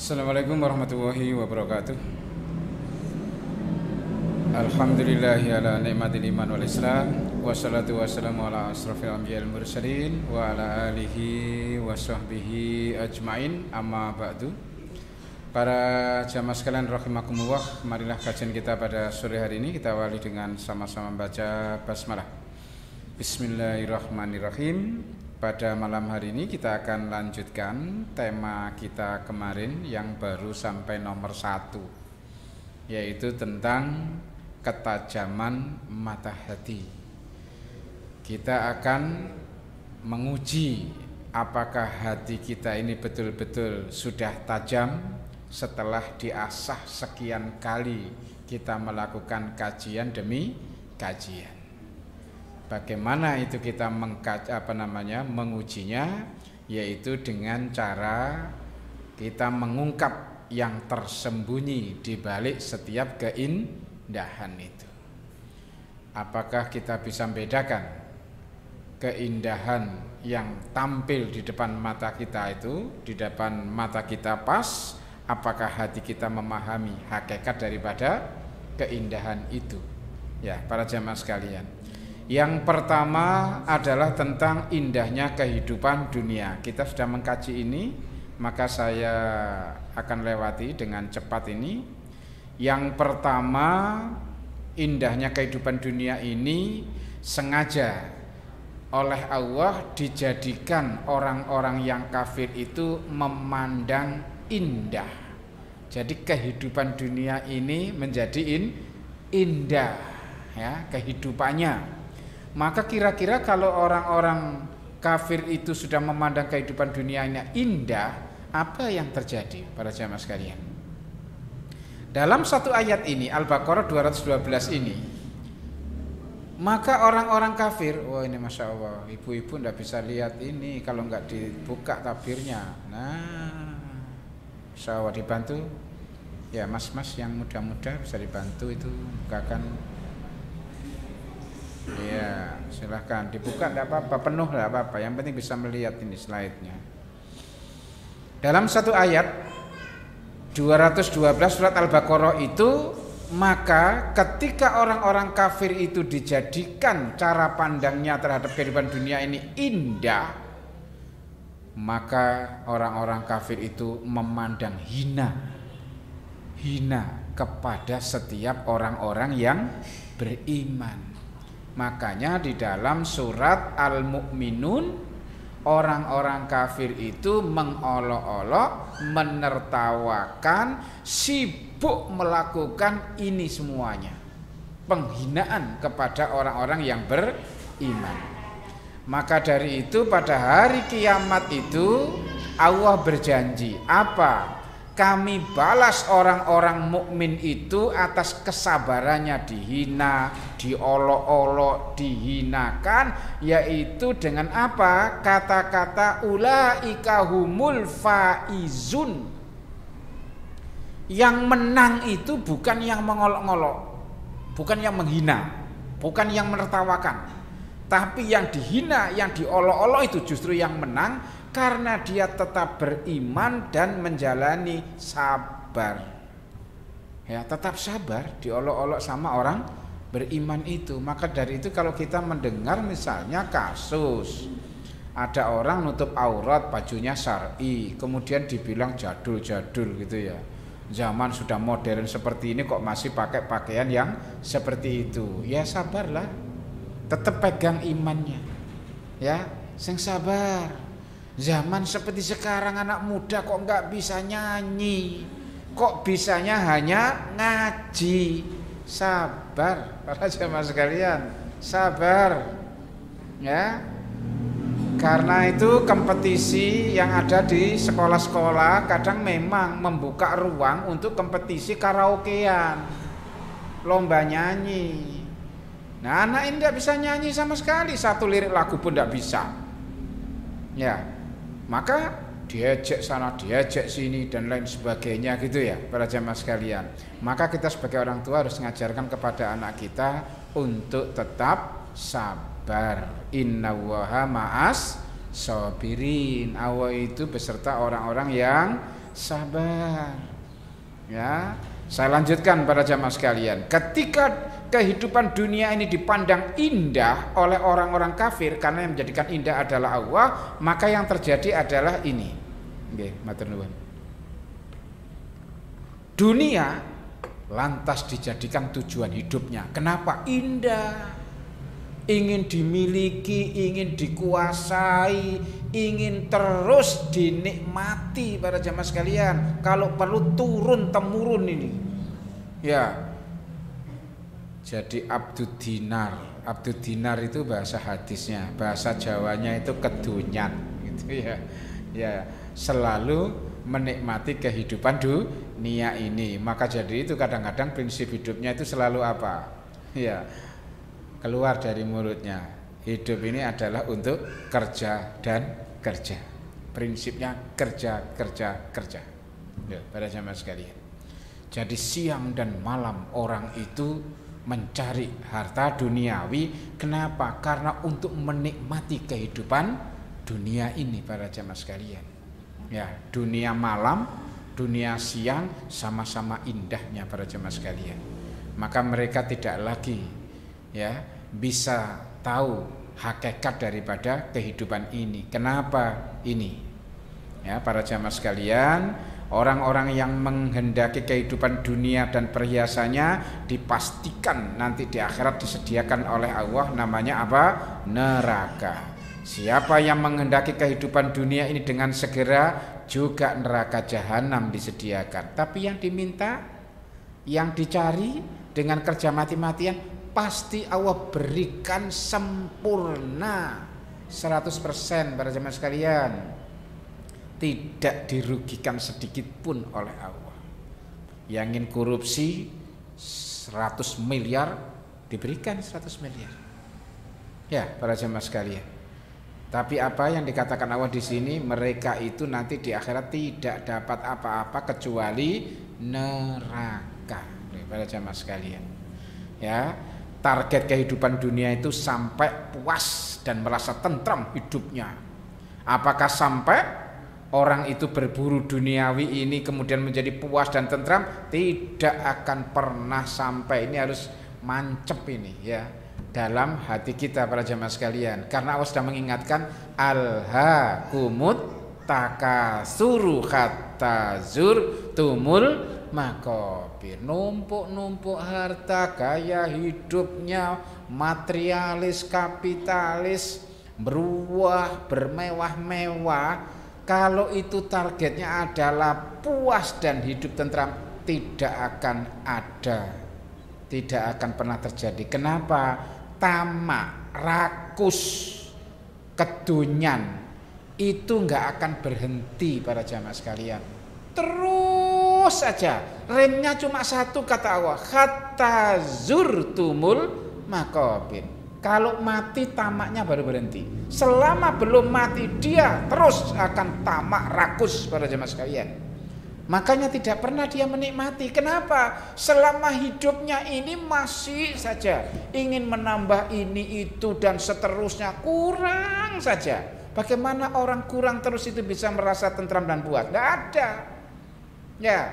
Assalamualaikum warahmatullahi wabarakatuh. Alhamdulillahi ala ni'matil iman wal islam. Wassalatu wassalamu ala asrafil anbiya wal mursalin wa ala alihi wa sahbihi ajmain. Amma ba'du. Para jamaah sekalian rahimakumullah, marilah kajian kita pada sore hari ini kita awali dengan sama-sama membaca basmalah. Bismillahirrahmanirrahim. Pada malam hari ini kita akan lanjutkan tema kita kemarin yang baru sampai nomor 1, yaitu tentang ketajaman mata hati. Kita akan menguji apakah hati kita ini betul-betul sudah tajam setelah diasah sekian kali kita melakukan kajian demi kajian. Bagaimana itu kita mengujinya, yaitu dengan cara kita mengungkap yang tersembunyi di balik setiap keindahan itu. Apakah kita bisa membedakan keindahan yang tampil di depan mata kita itu, di depan mata kita pas, apakah hati kita memahami hakikat daripada keindahan itu? Ya, para jamaah sekalian. Yang pertama adalah tentang indahnya kehidupan dunia. Kita sudah mengkaji ini, maka saya akan lewati dengan cepat ini. Yang pertama, indahnya kehidupan dunia ini sengaja oleh Allah dijadikan orang-orang yang kafir itu memandang indah. Jadi kehidupan dunia ini menjadi indah, ya, kehidupannya. Maka kira-kira kalau orang-orang kafir itu sudah memandang kehidupan dunianya indah, apa yang terjadi para jamaah sekalian? Dalam satu ayat ini, Al-Baqarah 212 ini, maka orang-orang kafir, wah ini Masya Allah, ibu-ibu tidak bisa lihat ini kalau nggak dibuka tabirnya. Nah, Masya Allah, dibantu ya, mas-mas yang muda-muda bisa dibantu itu bukakan. Ya, silahkan dibuka, tidak apa-apa, penuh tidak apa-apa, yang penting bisa melihat ini slide-nya. Dalam satu ayat 212 surat Al-Baqarah itu, maka ketika orang-orang kafir itu dijadikan cara pandangnya terhadap kehidupan dunia ini indah, maka orang-orang kafir itu memandang hina kepada setiap orang-orang yang beriman. Makanya di dalam surat Al-Mu'minun, orang-orang kafir itu mengolok-olok, menertawakan, sibuk melakukan ini semuanya, penghinaan kepada orang-orang yang beriman. Maka dari itu pada hari kiamat itu Allah berjanji apa? Kami balas orang-orang mukmin itu atas kesabarannya dihina, diolok-olok, dihinakan, yaitu dengan apa? Kata-kata ulaika humul faizun. Yang menang itu bukan yang mengolok-olok, bukan yang menghina, bukan yang menertawakan, tapi yang dihina, yang diolok-olok itu justru yang menang. Karena dia tetap beriman dan menjalani sabar. Ya, tetap sabar, diolok-olok sama orang beriman itu. Maka dari itu kalau kita mendengar misalnya kasus ada orang nutup aurat, bajunya syar'i, kemudian dibilang jadul-jadul gitu ya. Zaman sudah modern seperti ini kok masih pakai pakaian yang seperti itu. Ya sabarlah. Tetap pegang imannya. Ya, sing sabar. Zaman seperti sekarang anak muda kok nggak bisa nyanyi, kok bisanya hanya ngaji. Sabar para jemaah sekalian, sabar ya. Karena itu kompetisi yang ada di sekolah-sekolah kadang memang membuka ruang untuk kompetisi karaokean, lomba nyanyi. Nah anak ini tidak bisa nyanyi sama sekali, satu lirik lagu pun tidak bisa. Ya. Maka diajak sana, diajak sini dan lain sebagainya gitu ya para jamaah sekalian. Maka kita sebagai orang tua harus mengajarkan kepada anak kita untuk tetap sabar. Innallaha ma'as sabirin. Allah itu beserta orang-orang yang sabar. Ya, saya lanjutkan para jamaah sekalian. Ketika kehidupan dunia ini dipandang indah oleh orang-orang kafir, karena yang menjadikan indah adalah Allah, maka yang terjadi adalah ini. Nggih, matur nuwun. Dunia lantas dijadikan tujuan hidupnya. Kenapa? Indah. Ingin dimiliki, ingin dikuasai, ingin terus dinikmati para jamaah sekalian. Kalau perlu turun temurun ini. Ya. Jadi abdud dinar. Abdud dinar itu bahasa hadisnya, bahasa Jawanya itu kedunyan gitu ya. Ya, selalu menikmati kehidupan dunia ini. Maka jadi itu kadang-kadang prinsip hidupnya itu selalu apa? Ya, keluar dari mulutnya, hidup ini adalah untuk kerja dan kerja. Prinsipnya kerja. Ya, pada jamaah sekalian. Jadi siang dan malam orang itu mencari harta duniawi. Kenapa? Karena untuk menikmati kehidupan dunia ini para jamaah sekalian. Ya, dunia malam, dunia siang sama-sama indahnya para jamaah sekalian. Maka mereka tidak lagi ya bisa tahu hakikat daripada kehidupan ini. Kenapa ini? Ya, para jamaah sekalian, orang-orang yang menghendaki kehidupan dunia dan perhiasannya dipastikan nanti di akhirat disediakan oleh Allah namanya apa? Neraka. Siapa yang menghendaki kehidupan dunia ini dengan segera, juga neraka jahanam disediakan. Tapi yang diminta, yang dicari dengan kerja mati-matian, pasti Allah berikan sempurna 100% para jemaah sekalian. Tidak dirugikan sedikit pun oleh Allah. Yang ingin korupsi 100 miliar diberikan 100 miliar. Ya, para jemaah sekalian. Tapi apa yang dikatakan Allah di sini, mereka itu nanti di akhirat tidak dapat apa-apa kecuali neraka. Para jemaah sekalian. Ya, target kehidupan dunia itu sampai puas dan merasa tentram hidupnya. Apakah sampai orang itu berburu duniawi ini kemudian menjadi puas dan tentram? Tidak akan pernah sampai. Ini harus mancep ini ya dalam hati kita para jamaah sekalian. Karena Allah sudah mengingatkan alhaakumut takasuru hatta zurtumul maqabir. Numpuk-numpuk harta, gaya hidupnya materialis, kapitalis, beruah, bermewah-mewah. Kalau itu targetnya adalah puas dan hidup tentram, tidak akan ada, tidak akan pernah terjadi. Kenapa? Tamak, rakus, kedunyan itu nggak akan berhenti para jamaah sekalian. Terus saja, remnya cuma satu kata Allah, hatta zurtumul maqabir. Kalau mati tamaknya baru berhenti. Selama belum mati dia terus akan tamak, rakus para jamaah sekalian. Makanya tidak pernah dia menikmati. Kenapa? Selama hidupnya ini masih saja ingin menambah ini itu dan seterusnya, kurang saja. Bagaimana orang kurang terus itu bisa merasa tentram dan puas? Tidak ada. Ya,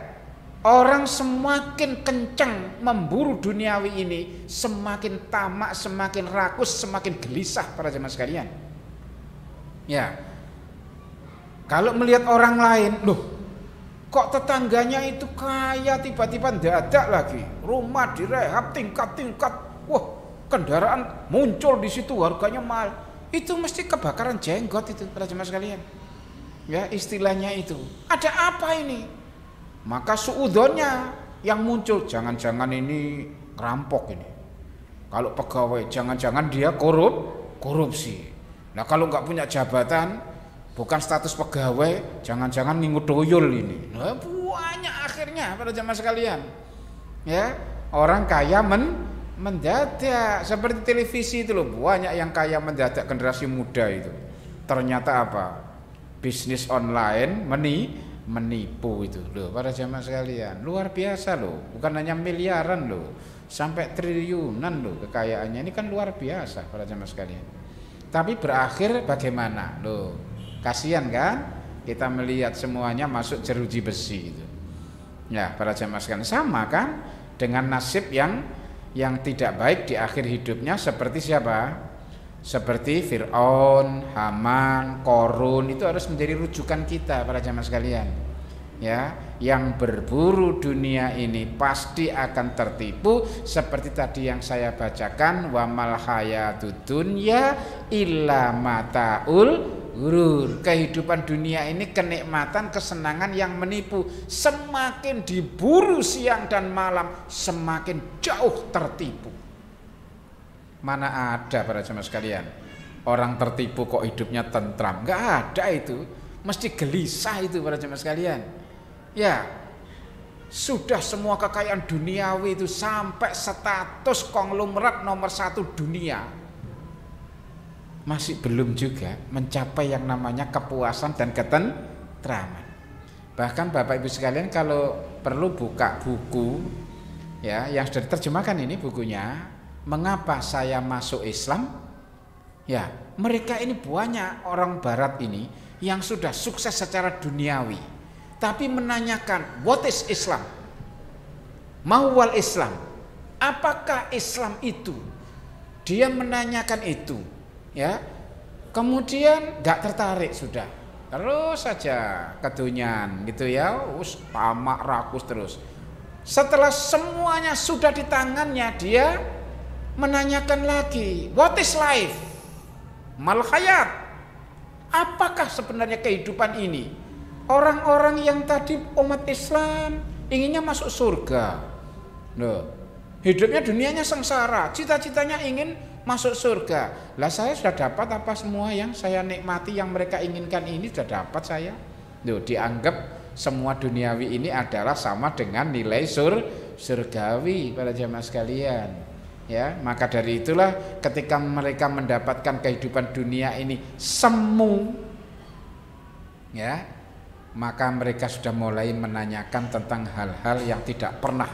orang semakin kencang memburu duniawi ini, semakin tamak, semakin rakus, semakin gelisah para jemaah sekalian. Ya, kalau melihat orang lain, loh, kok tetangganya itu kaya, tiba-tiba dadak lagi, rumah direhab tingkat-tingkat, wah, kendaraan muncul di situ harganya mahal, itu mesti kebakaran jenggot itu para jemaah sekalian. Ya, istilahnya itu. Ada apa ini? Maka suudonnya yang muncul, jangan-jangan ini rampok ini. Kalau pegawai, jangan-jangan dia korupsi. Nah kalau nggak punya jabatan, bukan status pegawai, jangan-jangan ngingut doyol ini. Nah, banyak akhirnya pada jamaah sekalian. Ya, orang kaya mendadak seperti televisi itu loh, banyak yang kaya mendadak generasi muda itu. Ternyata apa? Bisnis online menipu itu loh para jamaah sekalian. Luar biasa loh, bukan hanya miliaran loh, sampai triliunan loh kekayaannya. Ini kan luar biasa para jamaah sekalian. Tapi berakhir bagaimana loh? Kasihan kan? kita melihat semuanya masuk jeruji besi itu. Ya, para jamaah sekalian, sama kan dengan nasib yang tidak baik di akhir hidupnya seperti siapa? Seperti Fir'aun, Haman, Korun, itu harus menjadi rujukan kita para jamaah sekalian. Ya, yang berburu dunia ini pasti akan tertipu seperti tadi yang saya bacakan, wa mal hayatud dunya illa mataul ghurur. Kehidupan dunia ini kenikmatan, kesenangan yang menipu. Semakin diburu siang dan malam, semakin jauh tertipu. Mana ada para jemaah sekalian orang tertipu kok hidupnya tentram? Enggak ada itu. Mesti gelisah itu para jemaah sekalian. Ya, sudah semua kekayaan duniawi itu sampai status konglomerat nomor 1 dunia, masih belum juga mencapai yang namanya kepuasan dan ketentraman. Bahkan Bapak Ibu sekalian kalau perlu buka buku ya yang sudah diterjemahkan ini bukunya, Mengapa Saya Masuk Islam? Ya, mereka ini banyak orang barat ini yang sudah sukses secara duniawi, tapi menanyakan what is Islam? Mauwal Islam? Apakah Islam itu? Dia menanyakan itu. Ya, kemudian gak tertarik sudah, terus saja kedunyan gitu ya, tamak rakus terus. Setelah semuanya sudah di tangannya, dia menanyakan lagi, what is life? Mal hayat? Apakah sebenarnya kehidupan ini? Orang-orang yang tadi umat Islam inginnya masuk surga, loh, hidupnya dunianya sengsara, cita-citanya ingin masuk surga. Lah saya sudah dapat apa semua yang saya nikmati, yang mereka inginkan ini sudah dapat saya. Loh, dianggap semua duniawi ini adalah sama dengan nilai surgawi para jamaah sekalian. Ya, maka dari itulah ketika mereka mendapatkan kehidupan dunia ini semu, ya, maka mereka sudah mulai menanyakan tentang hal-hal yang tidak pernah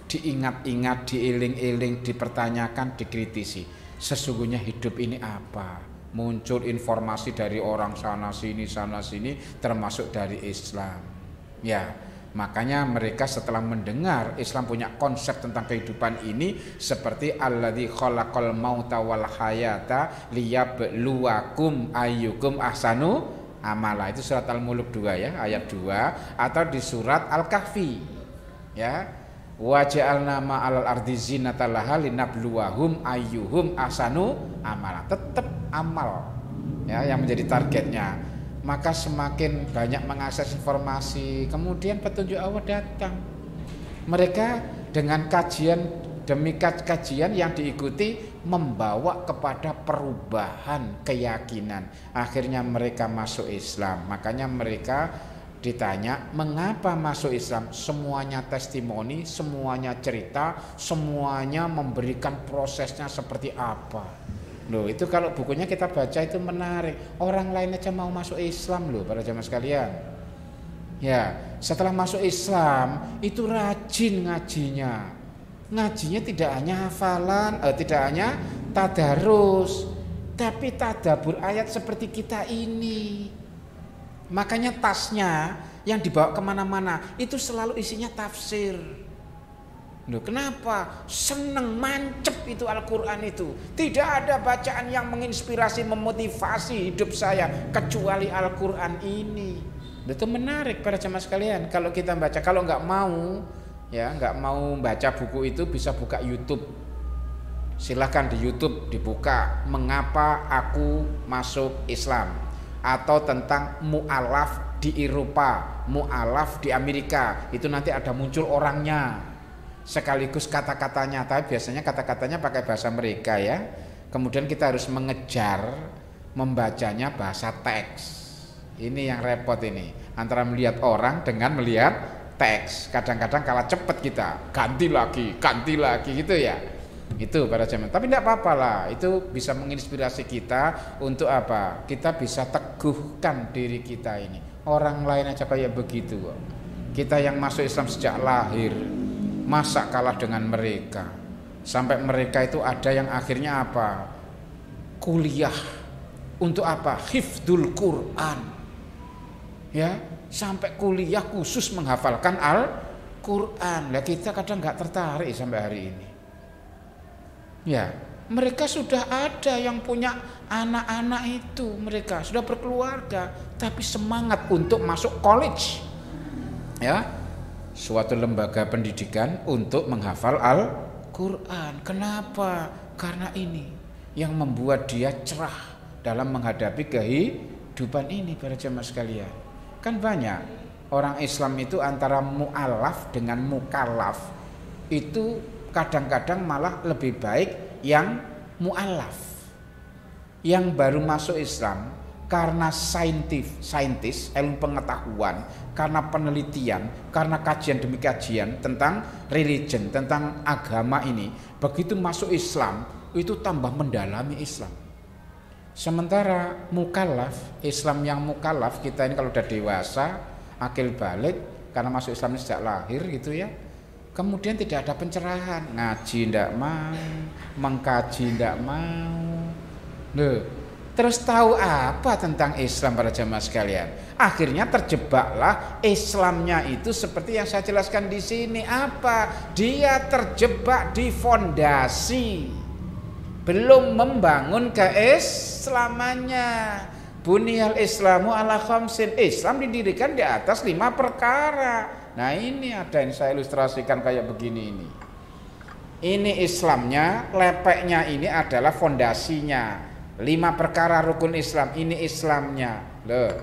diingat-ingat, diiling-iling, dipertanyakan, dikritisi. Sesungguhnya hidup ini apa? Muncul informasi dari orang sana sini, termasuk dari Islam. Ya, makanya mereka setelah mendengar Islam punya konsep tentang kehidupan ini seperti alladzi khalaqal mauta wal hayata liyabluwakum ayyukum ahsanu amala. Itu surat Al-Mulk 2 ya, ayat 2, atau di surat Al-Kahfi. Ya. Wa ja'alna ma'al ardi zinatan laha linabluwahum ayyuhum ahsanu amala. Tetap amal ya yang menjadi targetnya. Maka semakin banyak mengakses informasi, kemudian petunjuk Allah datang. Mereka dengan kajian demi kajian yang diikuti membawa kepada perubahan keyakinan. Akhirnya mereka masuk Islam. Makanya mereka ditanya mengapa masuk Islam, semuanya testimoni, semuanya cerita, semuanya memberikan prosesnya seperti apa. Loh, itu kalau bukunya kita baca itu menarik. Orang lain aja mau masuk Islam loh para jamaah sekalian. Ya, setelah masuk Islam itu rajin ngajinya. Ngajinya tidak hanya hafalan, tidak hanya tadarus, tapi tadabbur ayat seperti kita ini. Makanya tasnya yang dibawa kemana-mana itu selalu isinya tafsir. Loh, kenapa? Seneng, mancep itu Al-Quran itu. Tidak ada bacaan yang menginspirasi, memotivasi hidup saya kecuali Al-Quran ini. Itu menarik para jemaah sekalian. Kalau kita baca, kalau nggak mau, ya nggak mau baca buku itu bisa buka YouTube. Silahkan di YouTube dibuka mengapa aku masuk Islam, atau tentang mu'alaf di Eropa, mu'alaf di Amerika. Itu nanti ada muncul orangnya sekaligus kata-katanya, tapi biasanya kata-katanya pakai bahasa mereka ya. Kemudian kita harus mengejar membacanya bahasa teks. Ini yang repot ini, antara melihat orang dengan melihat teks. Kadang-kadang kalah cepat kita, ganti lagi gitu ya. Itu para jemaah. Tapi tidak apa-apa lah, itu bisa menginspirasi kita untuk apa? Kita bisa teguhkan diri kita ini. Orang lain aja kayak begitu kok. Kita yang masuk Islam sejak lahir, masa kalah dengan mereka? Sampai mereka itu ada yang akhirnya apa? Kuliah untuk apa? Hifdzul Quran. Ya, sampai kuliah khusus menghafalkan Al-Qur'an. Lah kita kadang nggak tertarik sampai hari ini. Ya, mereka sudah ada yang punya anak-anak itu, mereka sudah berkeluarga, tapi semangat untuk masuk college. Ya, suatu lembaga pendidikan untuk menghafal Al-Qur'an. Kenapa? Karena ini yang membuat dia cerah dalam menghadapi kehidupan ini, para jemaah sekalian. Kan banyak orang Islam itu antara mu'alaf dengan mukallaf itu kadang-kadang malah lebih baik yang mu'alaf, yang baru masuk Islam karena saintis, ilmu pengetahuan, karena penelitian, karena kajian demi kajian tentang religion, tentang agama ini. Begitu masuk Islam itu tambah mendalami Islam. Sementara mukallaf, Islam yang mukallaf kita ini kalau udah dewasa, akil balik, karena masuk Islam sejak lahir gitu ya. Kemudian tidak ada pencerahan, ngaji ndak mau, mengkaji ndak mau. Loh, terus tahu apa tentang Islam, para jamaah sekalian? Akhirnya terjebaklah Islamnya itu seperti yang saya jelaskan di sini. Apa? Dia terjebak di fondasi, belum membangun keislamannya. Bunyal Islamu ala khamsin. Islam didirikan di atas 5 perkara. Nah ini ada yang saya ilustrasikan kayak begini ini. Ini Islamnya, lepeknya ini adalah fondasinya. 5 perkara rukun Islam, ini Islamnya. Loh,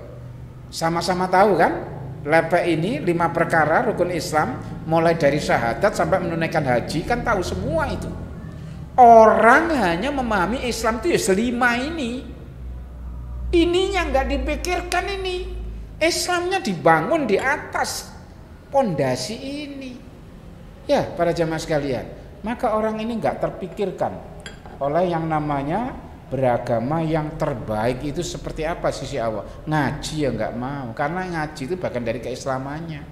sama-sama tahu kan? Lepek ini 5 perkara rukun Islam, mulai dari syahadat sampai menunaikan haji, kan tahu semua itu. Orang hanya memahami Islam itu ya 5 ini. Ininya nggak dipikirkan ini. Islamnya dibangun di atas pondasi ini. Ya, para jamaah sekalian, maka orang ini nggak terpikirkan oleh yang namanya beragama yang terbaik itu seperti apa sisi Allah. Ngaji ya nggak mau, karena ngaji itu bagian dari keislamannya.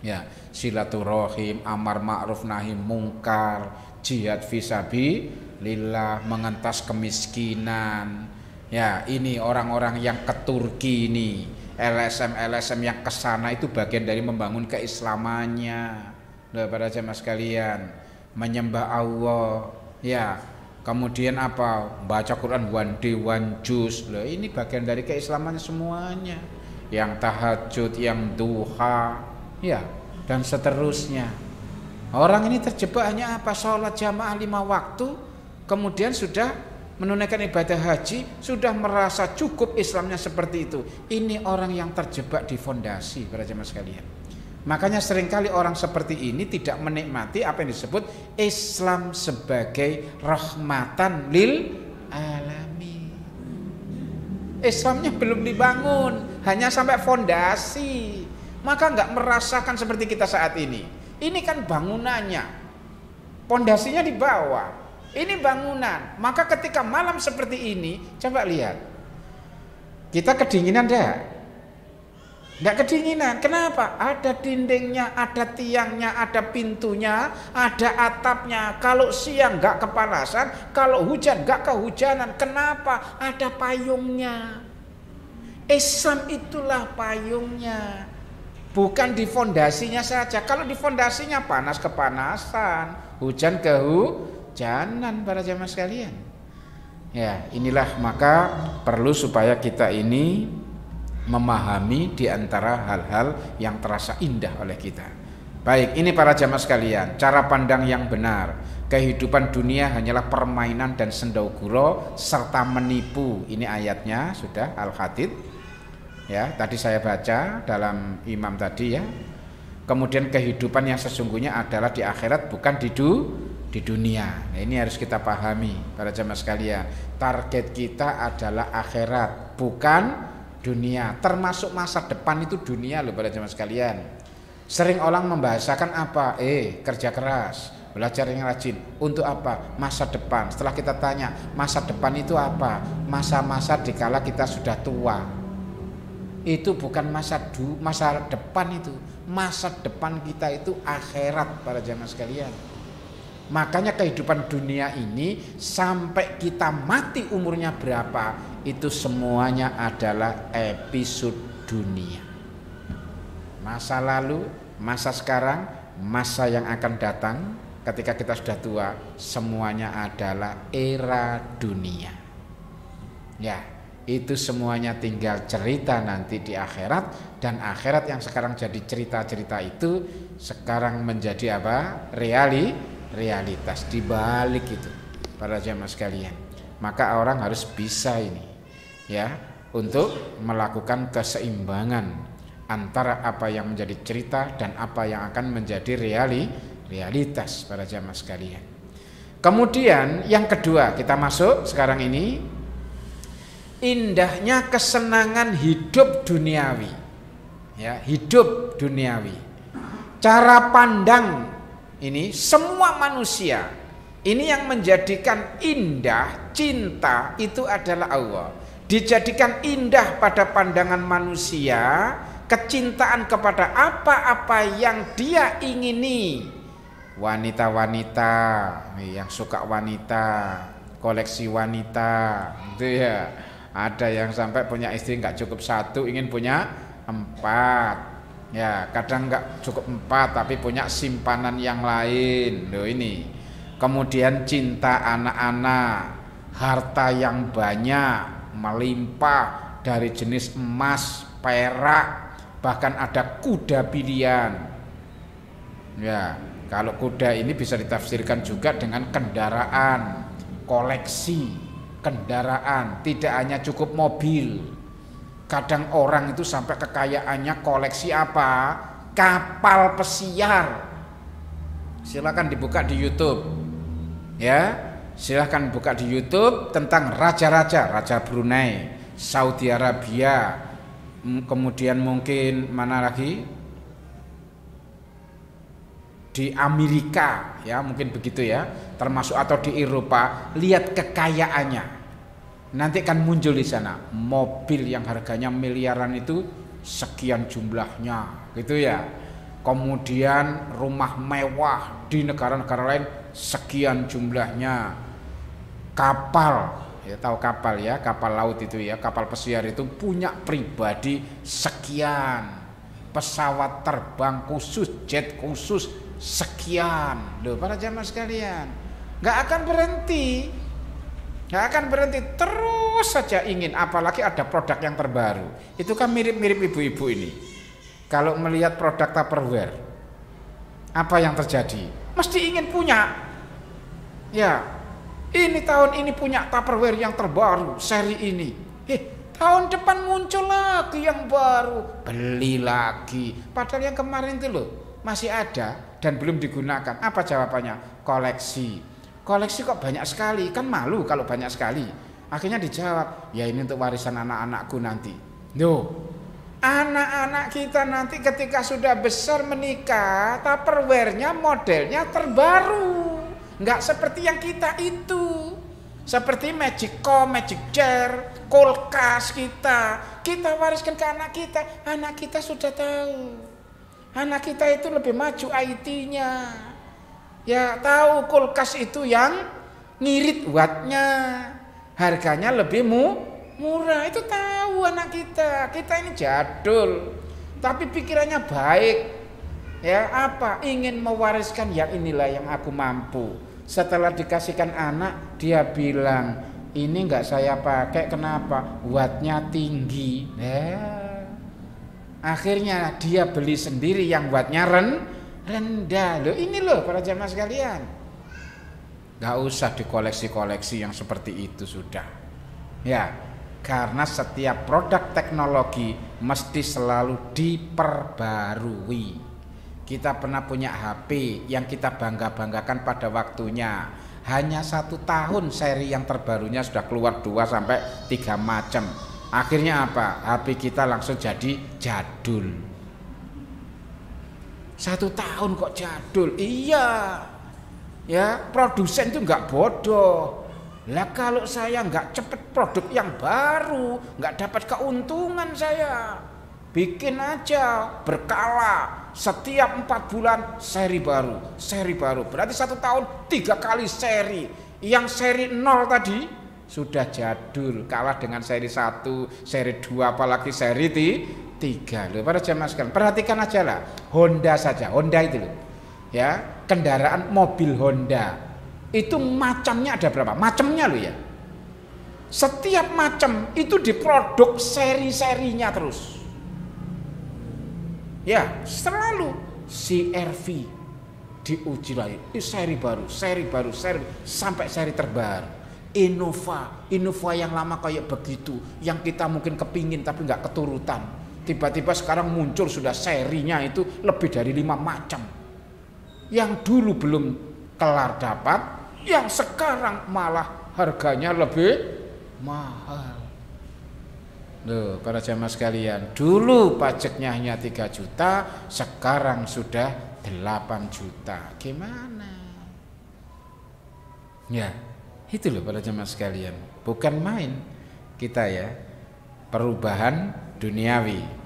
Ya, silaturahim, amar ma'ruf nahi mungkar, jihad fisabilillah, mengentas kemiskinan. Ya, ini orang-orang yang ke Turki ini, LSM yang kesana itu bagian dari membangun keislamannya. Loh, para jemaah sekalian, menyembah Allah, ya, kemudian apa? Baca Quran one day one juz. Loh, ini bagian dari keislamannya semuanya. Yang tahajud, yang duha, ya, dan seterusnya. Orang ini terjebak hanya apa? Sholat jamaah 5 waktu, kemudian sudah menunaikan ibadah haji, sudah merasa cukup Islamnya seperti itu. Ini orang yang terjebak di fondasi, para jemaah sekalian. Makanya seringkali orang seperti ini tidak menikmati apa yang disebut Islam sebagai rahmatan lil alamin. Islamnya belum dibangun, hanya sampai fondasi. Maka nggak merasakan seperti kita saat ini. Ini kan bangunannya, fondasinya di bawah. Ini bangunan. Maka ketika malam seperti ini, coba lihat, kita kedinginan Enggak kedinginan. Kenapa? Ada dindingnya, ada tiangnya, ada pintunya, ada atapnya. Kalau siang enggak kepanasan, kalau hujan enggak kehujanan. Kenapa? Ada payungnya. Islam itulah payungnya. Bukan di fondasinya saja. Kalau di fondasinya panas kepanasan, hujan kehujanan, para jamaah sekalian. Ya, inilah maka perlu supaya kita ini memahami di antara hal-hal yang terasa indah oleh kita. Baik, ini para jamaah sekalian, cara pandang yang benar. Kehidupan dunia hanyalah permainan dan sendauguro serta menipu. Ini ayatnya sudah Al-Hadid. Ya, tadi saya baca dalam imam tadi ya. Kemudian kehidupan yang sesungguhnya adalah di akhirat, bukan di dunia. Nah, ini harus kita pahami, para jamaah sekalian. Target kita adalah akhirat, bukan dunia. Termasuk masa depan itu dunia loh, para jamaah sekalian. Sering orang membahasakan apa? Kerja keras, belajar yang rajin. Untuk apa? Masa depan. Setelah kita tanya, masa depan itu apa? Masa-masa dikala kita sudah tua. Itu bukan masa depan itu. Masa depan kita itu akhirat, para jamaah sekalian. Makanya kehidupan dunia ini sampai kita mati umurnya berapa, itu semuanya adalah episode dunia. Masa lalu, masa sekarang, masa yang akan datang ketika kita sudah tua, semuanya adalah era dunia. Ya, itu semuanya tinggal cerita nanti di akhirat, dan akhirat yang sekarang jadi cerita-cerita itu sekarang menjadi apa? Realitas di balik itu, para jamaah sekalian. Maka orang harus bisa ini, ya, untuk melakukan keseimbangan antara apa yang menjadi cerita dan apa yang akan menjadi realitas, para jamaah sekalian. Kemudian yang kedua, kita masuk sekarang ini, indahnya kesenangan hidup duniawi. Ya, hidup duniawi. Cara pandang ini semua manusia, ini yang menjadikan indah, cinta itu adalah Allah. Dijadikan indah pada pandangan manusia kecintaan kepada apa-apa yang dia ingini. Wanita-wanita yang suka wanita, koleksi wanita, gitu ya. Ada yang sampai punya istri nggak cukup satu, ingin punya 4. Ya, kadang nggak cukup 4 tapi punya simpanan yang lain. Loh ini. Kemudian cinta anak-anak, harta yang banyak, melimpah dari jenis emas, perak, bahkan ada kuda pilihan. Ya, kalau kuda ini bisa ditafsirkan juga dengan kendaraan, koleksi kendaraan, tidak hanya cukup mobil. Kadang orang itu sampai kekayaannya koleksi apa? Kapal pesiar. Silakan dibuka di YouTube. Ya, silakan buka di YouTube tentang raja-raja, Raja Brunei, Saudi Arabia, kemudian mungkin mana lagi, di Amerika, ya mungkin begitu ya, termasuk atau di Eropa. Lihat kekayaannya, nanti akan muncul di sana mobil yang harganya miliaran itu sekian jumlahnya, gitu ya. Kemudian rumah mewah di negara-negara lain sekian jumlahnya. Kapal, ya tahu kapal ya, kapal laut itu ya, kapal pesiar itu punya pribadi sekian. Pesawat terbang khusus, jet khusus sekian. Loh para jamaah sekalian, nggak akan berhenti, nggak akan berhenti, terus saja ingin. Apalagi ada produk yang terbaru. Itu kan mirip-mirip ibu-ibu ini. Kalau melihat produk Tupperware, apa yang terjadi? Mesti ingin punya. Ya, ini tahun ini punya Tupperware yang terbaru, seri ini. Tahun depan muncul lagi yang baru, beli lagi. Padahal yang kemarin itu loh masih ada dan belum digunakan. Apa jawabannya? Koleksi. Koleksi kok banyak sekali? Kan malu kalau banyak sekali. Akhirnya dijawab, ya ini untuk warisan anak-anakku nanti. Loh, anak-anak kita nanti ketika sudah besar menikah, Tupperware-nya modelnya terbaru. Nggak seperti yang kita itu. Seperti Magic Com, Magic Chair, kulkas kita wariskan ke anak kita sudah tahu. Anak kita itu lebih maju IT-nya. Ya tahu kulkas itu yang ngirit wattnya, harganya lebih murah, itu tahu anak kita. Kita ini jadul, tapi pikirannya baik. Ya apa? Ingin mewariskan, ya inilah yang aku mampu. Setelah dikasihkan anak, dia bilang, ini enggak saya pakai, kenapa? Wattnya tinggi. Akhirnya dia beli sendiri yang wattnya rendah. Loh ini loh para jamaah sekalian. Enggak usah dikoleksi-koleksi yang seperti itu sudah. Ya, karena setiap produk teknologi mesti selalu diperbarui. Kita pernah punya HP yang kita bangga-banggakan pada waktunya. Hanya 1 tahun seri yang terbarunya sudah keluar 2-3 macam. Akhirnya apa? HP kita langsung jadi jadul. 1 tahun kok jadul? Iya. Ya, produsen itu nggak bodoh. Lah kalau saya nggak cepet produk yang baru, nggak dapat keuntungan saya. Bikin aja berkala, setiap 4 bulan seri baru. Berarti 1 tahun 3 kali seri. Yang seri 0 tadi sudah jadul, kalah dengan seri 1, seri 2, apalagi seri 3 loh para jamaah sekalian. Perhatikan aja lah, Honda saja, Honda itu loh. Ya, kendaraan mobil Honda. Itu macamnya ada berapa? Macamnya loh ya. Setiap macam itu diproduk seri-serinya terus. Ya, selalu CR-V diuji lagi, seri baru, sampai seri terbaru. Innova yang lama kayak begitu, yang kita mungkin kepingin tapi nggak keturutan. Tiba-tiba sekarang muncul sudah serinya itu lebih dari 5 macam. Yang dulu belum kelar dapat, yang sekarang malah harganya lebih mahal. Loh, para jamaah sekalian, dulu pajaknya hanya 3 juta, sekarang sudah 8 juta. Gimana? Ya, itu loh para jamaah sekalian. Bukan main kita ya, perubahan duniawi.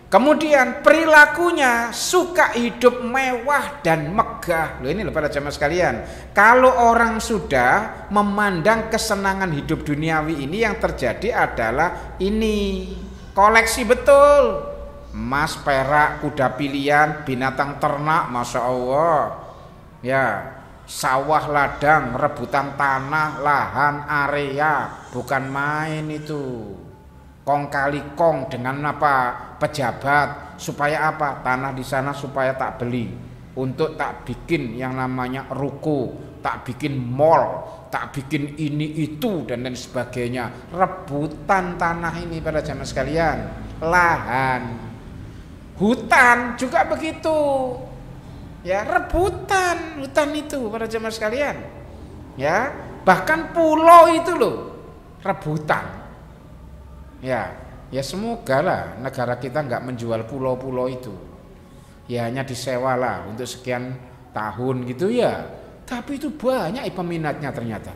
Kemudian perilakunya suka hidup mewah dan megah. Loh ini loh para jamaah sekalian. Kalau orang sudah memandang kesenangan hidup duniawi ini, yang terjadi adalah ini, koleksi betul. Emas, perak, kuda pilihan, binatang ternak, masya Allah. Ya, sawah ladang, rebutan tanah, lahan, area, bukan main itu. Kong kali kong dengan apa? Pejabat, supaya apa? Tanah di sana supaya tak beli, untuk tak bikin yang namanya ruko, tak bikin mall, tak bikin ini itu dan lain sebagainya. Rebutan tanah ini pada jamaah sekalian. Lahan, hutan juga begitu. Ya, rebutan hutan itu pada jamaah sekalian. Ya, bahkan pulau itu loh rebutan. Ya semoga lah negara kita nggak menjual pulau-pulau itu. Ya hanya disewa lah untuk sekian tahun gitu ya. Tapi itu banyak peminatnya ternyata.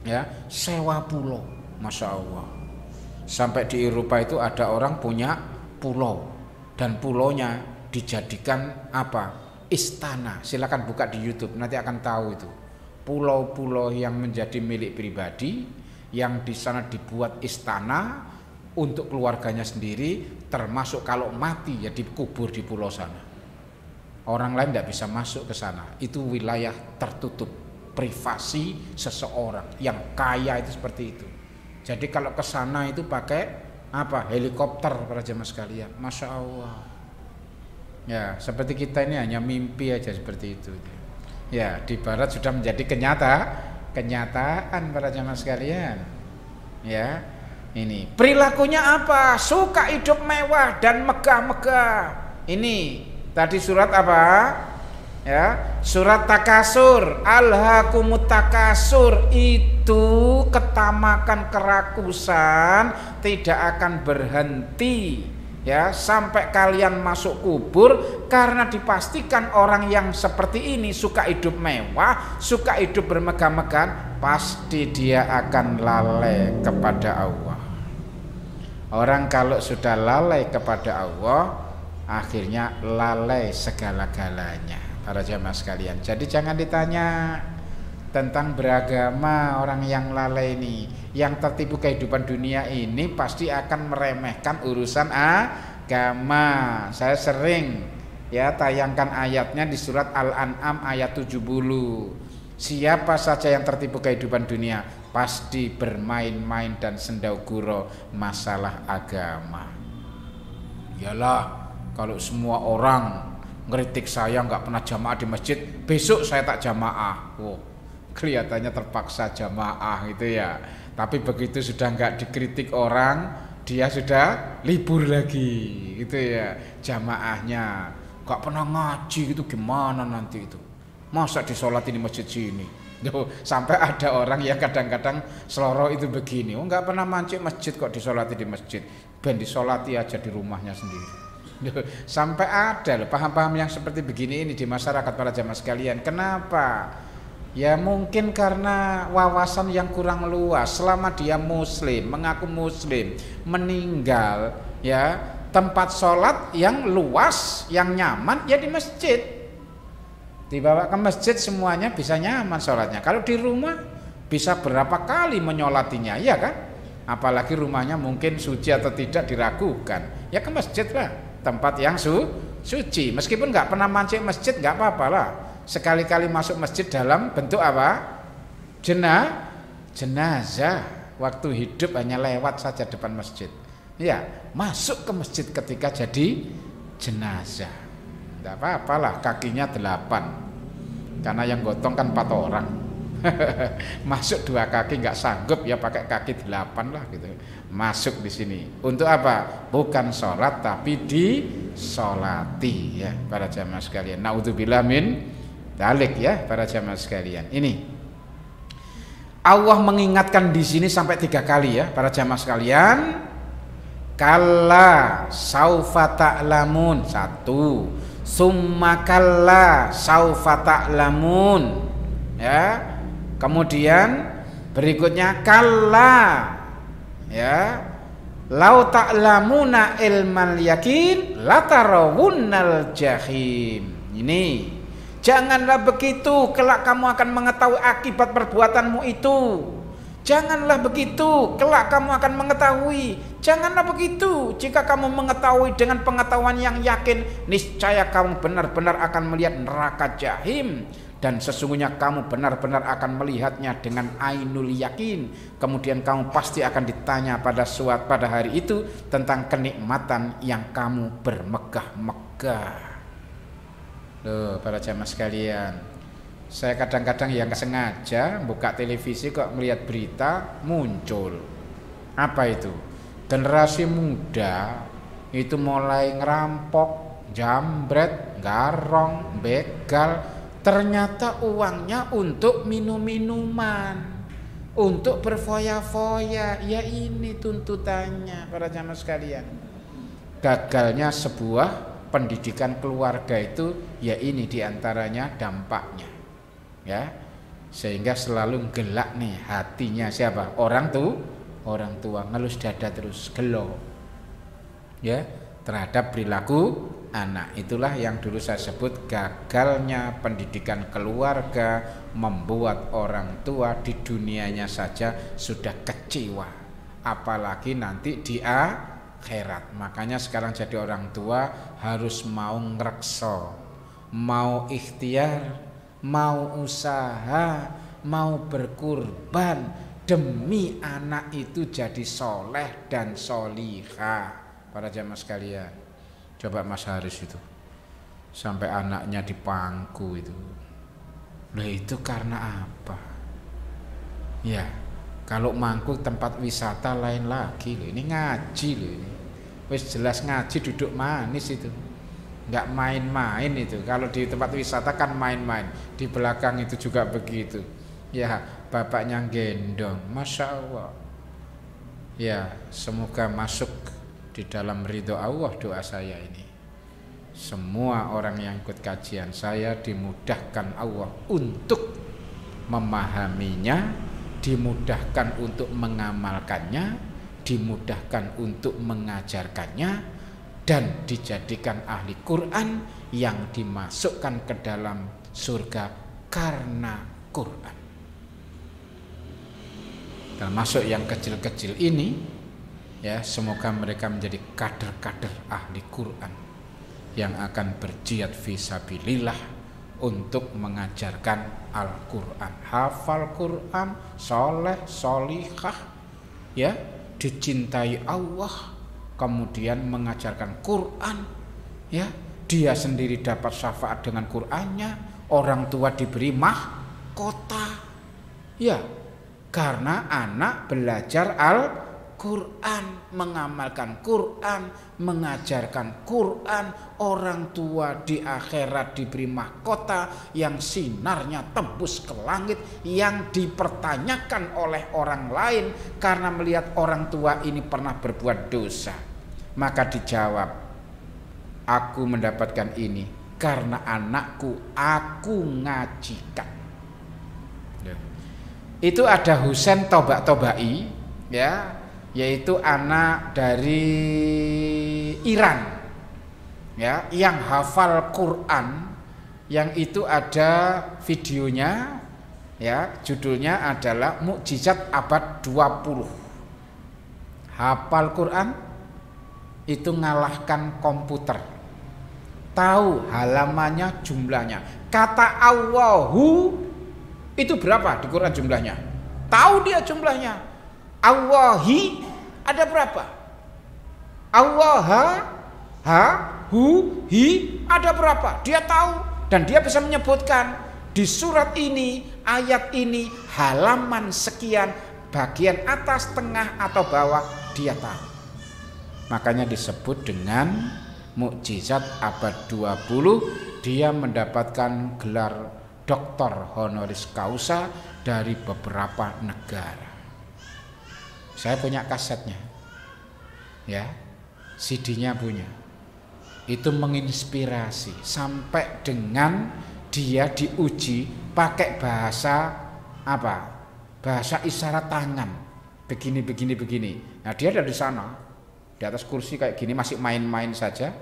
Ya, sewa pulau, masya Allah. Sampai di Eropa itu ada orang punya pulau dan pulaunya dijadikan apa? Istana. Silakan buka di YouTube, nanti akan tahu itu. Pulau-pulau yang menjadi milik pribadi, yang di sana dibuat istana untuk keluarganya sendiri, termasuk kalau mati ya dikubur di pulau sana. Orang lain tidak bisa masuk ke sana. Itu wilayah tertutup, privasi seseorang yang kaya itu seperti itu. Jadi kalau ke sana itu pakai apa? Helikopter para jemaah sekalian. Masya Allah. Ya, seperti kita ini hanya mimpi aja seperti itu. Ya, di barat sudah menjadi kenyataan para jamaah sekalian. Ya, ini perilakunya apa? Suka hidup mewah dan megah-megah. Ini tadi surat apa? Ya, surat Takasur. Alhaakumut takasur, itu ketamakan, kerakusan tidak akan berhenti. Ya, sampai kalian masuk kubur, karena dipastikan orang yang seperti ini suka hidup mewah, suka hidup bermegah-megahan, pasti dia akan lalai kepada Allah. Orang kalau sudah lalai kepada Allah, akhirnya lalai segala-galanya para jamaah sekalian. Jadi jangan ditanya tentang beragama orang yang lalai ini. Yang tertipu kehidupan dunia ini pasti akan meremehkan urusan agama. Saya sering ya tayangkan ayatnya di surat Al-An'am ayat 70. Siapa saja yang tertipu kehidupan dunia pasti bermain-main dan sendauguro masalah agama. Yalah, kalau semua orang ngeritik saya nggak pernah jamaah di masjid, besok saya tak jamaah. Wow, kelihatannya terpaksa jamaah gitu ya. Tapi begitu sudah nggak dikritik orang, dia sudah libur lagi gitu ya. Jamaahnya nggak pernah ngaji gitu, gimana nanti itu? Masa disolati di masjid sini? Sampai ada orang yang kadang-kadang seloroh itu begini, oh nggak pernah mancing masjid kok disolati di masjid, ben disolati aja di rumahnya sendiri. Sampai ada loh paham-paham yang seperti begini ini di masyarakat para jamaah sekalian. Kenapa? Ya mungkin karena wawasan yang kurang luas. Selama dia muslim, mengaku muslim, meninggal ya, tempat sholat yang luas, yang nyaman ya di masjid. Dibawa ke masjid semuanya bisa nyaman sholatnya. Kalau di rumah bisa berapa kali menyolatinya, ya kan? apalagi rumahnya mungkin suci atau tidak diragukan, ya ke masjid lah, tempat yang suci. Meskipun nggak pernah mancing masjid nggak apa-apa lah, sekali-kali masuk masjid dalam bentuk apa? Jenazah. Waktu hidup hanya lewat saja depan masjid, ya masuk ke masjid ketika jadi jenazah, nggak apa-apa lah, kakinya 8, karena yang gotong kan 4 orang. Masuk 2 kaki nggak sanggup, ya pakai kaki 8 lah gitu. Masuk di sini untuk apa? Bukan sholat tapi disolati, ya para jamaah sekalian. Naudzubillah min dzalik, ya para jamaah sekalian. Ini Allah mengingatkan di sini sampai 3 kali, ya para jamaah sekalian. Kalla saufa ta'lamun, 1. Summa kalla saufa ta'lamun, ya. Kemudian berikutnya kalla, ya, lau ta'lamuna ilmal yakin latarawunnal jahim. Ini, janganlah begitu kelak kamu akan mengetahui akibat perbuatanmu itu. Janganlah begitu kelak kamu akan mengetahui. Janganlah begitu jika kamu mengetahui dengan pengetahuan yang yakin, niscaya kamu benar-benar akan melihat neraka jahim. Dan sesungguhnya kamu benar-benar akan melihatnya dengan ainul yakin. Kemudian kamu pasti akan ditanya pada hari itu tentang kenikmatan yang kamu bermegah-megah. Loh, para jamaah sekalian, saya kadang-kadang ya nggak sengaja buka televisi kok melihat berita muncul. Apa itu? Generasi muda itu mulai ngerampok, jambret, garong, begal. Ternyata uangnya untuk minum-minuman, untuk berfoya-foya. Ya ini tuntutannya para jamaah sekalian. Gagalnya sebuah pendidikan keluarga itu, ya ini diantaranya dampaknya, ya. Sehingga selalu gelak nih hatinya siapa? Orang tua ngelus dada terus, gelo, ya, terhadap perilaku anak. Itulah yang dulu saya sebut gagalnya pendidikan keluarga, membuat orang tua di dunianya saja sudah kecewa, apalagi nanti di akhirat. Makanya sekarang jadi orang tua harus mau ngrekso, mau ikhtiar, mau usaha, mau berkurban demi anak itu jadi soleh dan solihah. Para jamaah sekalian, coba Mas Haris itu sampai anaknya dipangku itu. Nah itu karena apa? Ya, kalau mangku tempat wisata lain lagi loh. Ini ngaji loh ini. Wis jelas ngaji duduk manis itu. Enggak main-main itu. Kalau di tempat wisata kan main-main. Di belakang itu juga begitu. Ya, bapaknya gendong. Masya Allah. Ya, semoga masuk di dalam ridho Allah doa saya ini. Semua orang yang ikut kajian saya dimudahkan Allah untuk memahaminya, dimudahkan untuk mengamalkannya, dimudahkan untuk mengajarkannya, dan dijadikan ahli Quran yang dimasukkan ke dalam surga karena Quran. Termasuk yang kecil-kecil ini, ya, semoga mereka menjadi kader-kader ahli Quran yang akan berjihad fisabilillah untuk mengajarkan Al-Quran, hafal Quran, soleh, solihah, ya, dicintai Allah, kemudian mengajarkan Quran, ya, dia sendiri dapat syafaat dengan Qurannya, orang tua diberi mahkota, ya, karena anak belajar Al-Quran, mengamalkan Quran, mengajarkan Quran, orang tua di akhirat diberi mahkota yang sinarnya tembus ke langit, yang dipertanyakan oleh orang lain karena melihat orang tua ini pernah berbuat dosa. Maka dijawab, aku mendapatkan ini karena anakku aku ngajikan. Itu ada Husain Tobai, ya, yaitu anak dari Iran, ya, yang hafal Quran, yang itu ada videonya, ya, judulnya adalah Mukjizat Abad 20, hafal Quran itu ngalahkan komputer. Tahu halamannya, jumlahnya. Kata Allahu itu berapa di Quran jumlahnya? Tahu dia jumlahnya. Allahi ada berapa? Allah, ha, hu, hi ada berapa? Dia tahu dan dia bisa menyebutkan di surat ini, ayat ini, halaman sekian, bagian atas, tengah atau bawah dia tahu. Makanya disebut dengan mukjizat abad 20. Dia mendapatkan gelar doktor honoris causa dari beberapa negara. Saya punya kasetnya, ya, CD-nya punya. Itu menginspirasi sampai dengan dia diuji pakai bahasa apa? Bahasa isyarat tangan. Begini. Nah, dia dari sana, di atas kursi kayak gini masih main-main saja,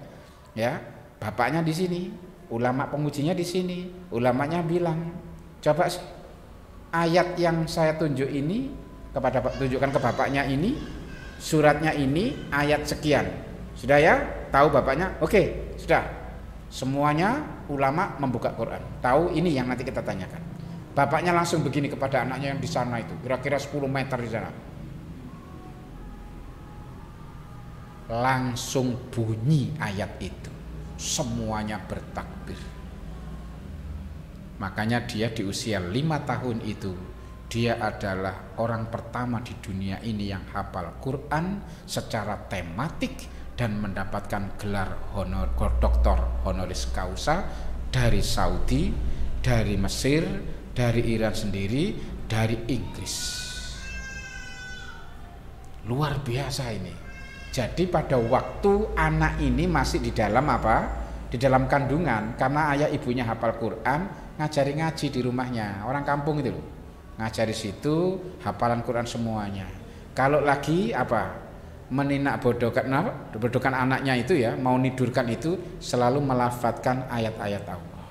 ya. Bapaknya di sini, ulama pengujinya di sini. Ulamanya bilang, coba ayat yang saya tunjuk ini tunjukkan ke bapaknya ini, suratnya ini, ayat sekian. Sudah ya? Tahu bapaknya? Oke, sudah. Semuanya ulama membuka Quran. Tahu ini yang nanti kita tanyakan. Bapaknya langsung begini kepada anaknya yang di sana itu, kira-kira 10 meter di sana. Langsung bunyi ayat itu. Semuanya bertakbir. Makanya dia di usia 5 tahun itu, dia adalah orang pertama di dunia ini yang hafal Quran secara tematik dan mendapatkan gelar doktor honoris causa dari Saudi, dari Mesir, dari Iran sendiri, dari Inggris. Luar biasa ini. Jadi pada waktu anak ini masih di dalam apa? Di dalam kandungan, karena ayah ibunya hafal Quran, ngajari ngaji di rumahnya. Orang kampung itu loh. Ngajari situ hafalan Quran semuanya. Kalau lagi apa? Meninak bodohkan anaknya itu ya, mau nidurkan itu selalu melafadzkan ayat-ayat Allah.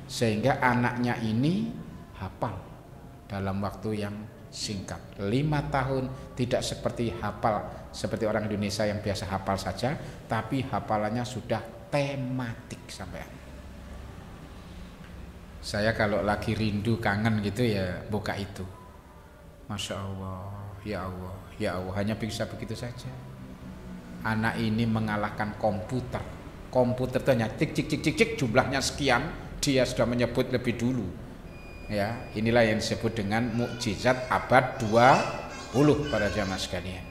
Sehingga anaknya ini hafal dalam waktu yang singkat. 5 tahun, tidak seperti orang Indonesia yang biasa hafal saja, tapi hafalannya sudah tematik sampai. Saya kalau lagi rindu kangen gitu ya buka itu. Masya Allah, ya Allah, ya Allah, hanya bisa begitu saja. Anak ini mengalahkan komputer. Komputer itu hanya cik, jumlahnya sekian, dia sudah menyebut lebih dulu. Ya, inilah yang disebut dengan mukjizat abad 20 para jamaah sekalian.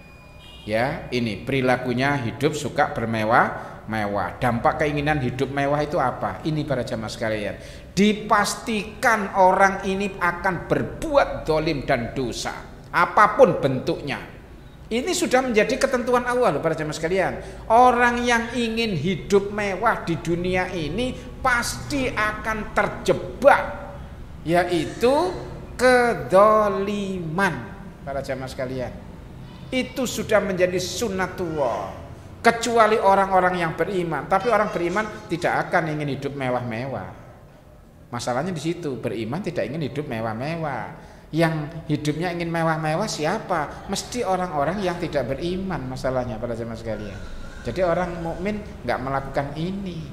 Ya, ini perilakunya hidup suka bermewah-mewah. Dampak keinginan hidup mewah itu apa? Ini para jamaah sekalian. Dipastikan orang ini akan berbuat zalim dan dosa, apapun bentuknya. Ini sudah menjadi ketentuan Allah para jamaah sekalian. Orang yang ingin hidup mewah di dunia ini pasti akan terjebak, yaitu kedzaliman para jamaah sekalian. Itu sudah menjadi sunnatullah. Kecuali orang-orang yang beriman. Tapi orang beriman tidak akan ingin hidup mewah-mewah. Masalahnya di situ, beriman tidak ingin hidup mewah-mewah. Yang hidupnya ingin mewah-mewah siapa? Mesti orang-orang yang tidak beriman, masalahnya para jemaah sekalian. Jadi orang mukmin nggak melakukan ini.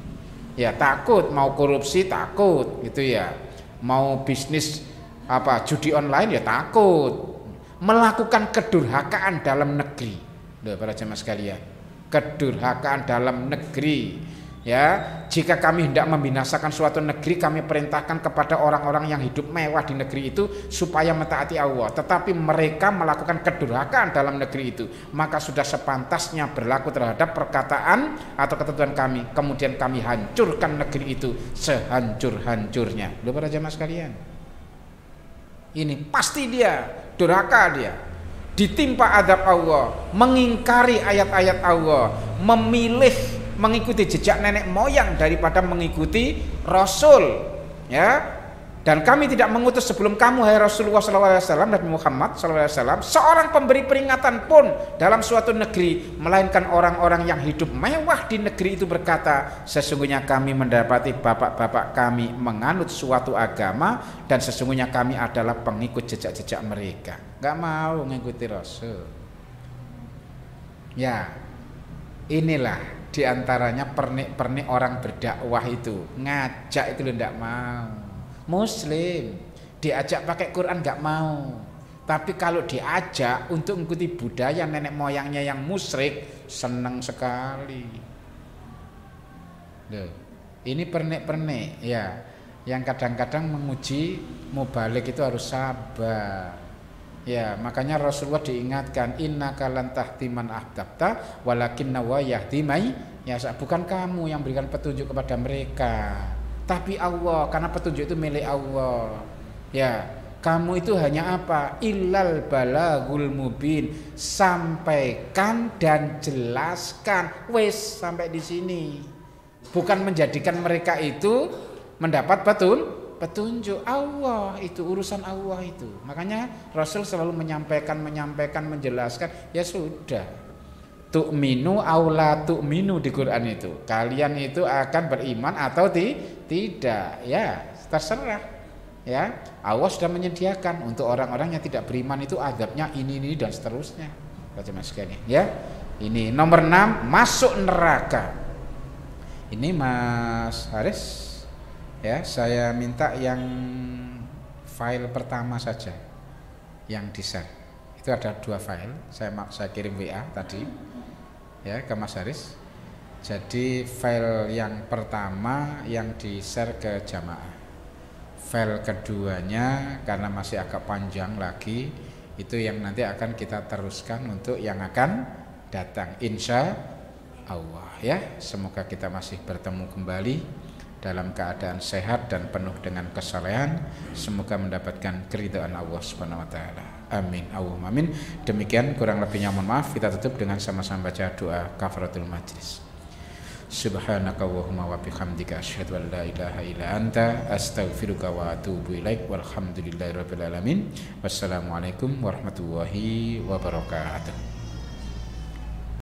Ya takut, mau korupsi takut gitu ya. Mau bisnis judi online ya takut. Melakukan kedurhakaan dalam negeri. Loh para jemaah sekalian. Kedurhakaan dalam negeri. Ya, jika kami hendak membinasakan suatu negeri, kami perintahkan kepada orang-orang yang hidup mewah di negeri itu supaya mentaati Allah. Tetapi mereka melakukan kedurhakaan dalam negeri itu, maka sudah sepantasnya berlaku terhadap perkataan atau ketentuan kami. Kemudian kami hancurkan negeri itu sehancur-hancurnya. Loh para jemaah sekalian. Ini pasti dia durhaka, dia ditimpa adab Allah, mengingkari ayat-ayat Allah, memilih mengikuti jejak nenek moyang daripada mengikuti Rasul, ya. Dan kami tidak mengutus sebelum kamu hai Rasulullah SAW, Nabi Muhammad SAW, seorang pemberi peringatan pun dalam suatu negeri, melainkan orang-orang yang hidup mewah di negeri itu berkata, sesungguhnya kami mendapati bapak-bapak kami menganut suatu agama dan sesungguhnya kami adalah pengikut jejak-jejak mereka. Gak mau mengikuti Rasul. Ya, inilah diantaranya pernik-pernik orang berdakwah itu, ngajak itu ndak mau. Muslim diajak pakai Quran nggak mau, tapi kalau diajak untuk mengikuti budaya nenek moyangnya yang musyrik, senang sekali. Loh, ini pernik-pernik ya, yang kadang-kadang menguji mubalik itu harus sabar. Ya, makanya Rasulullah diingatkan, innaka lan tahdi man ahbabta walakinna wa yahdi may yasha. Bukan kamu yang berikan petunjuk kepada mereka, tapi Allah, karena petunjuk itu milik Allah. Ya, kamu itu hanya apa? Illal balagul mubin, sampaikan dan jelaskan. Wes sampai di sini. Bukan menjadikan mereka itu mendapat petunjuk. Allah itu urusan Allah itu. Makanya Rasul selalu menyampaikan, menjelaskan. Ya sudah, tu'minu aula tu'minu di Quran itu. Kalian itu akan beriman atau tidak. Ya terserah. Ya, Allah sudah menyediakan untuk orang-orang yang tidak beriman itu azabnya ini dan seterusnya. Baca Mas sekalian. Ya, ini nomor 6, masuk neraka. Ini Mas Haris, ya saya minta yang file pertama saja yang di share. Itu ada 2 file, saya kirim WA tadi ya ke Mas Haris. Jadi file yang pertama yang di share ke jamaah. File keduanya karena masih agak panjang lagi, itu yang nanti akan kita teruskan untuk yang akan datang insya Allah ya. Semoga kita masih bertemu kembali dalam keadaan sehat dan penuh dengan kesalehan. Semoga mendapatkan keridhaan Allah Subhanahu wa taala. Amin. Allahumma amin. Demikian kurang lebihnya mohon maaf. Kita tutup dengan sama-sama baca doa kafaratul majlis. Subhanaka Allahumma wa bihamdika asyhadu an la ilaha illa anta astaghfiruka wa atubu ilaik. Walhamdulillahirabbil alamin. Wassalamualaikum warahmatullahi wabarakatuh.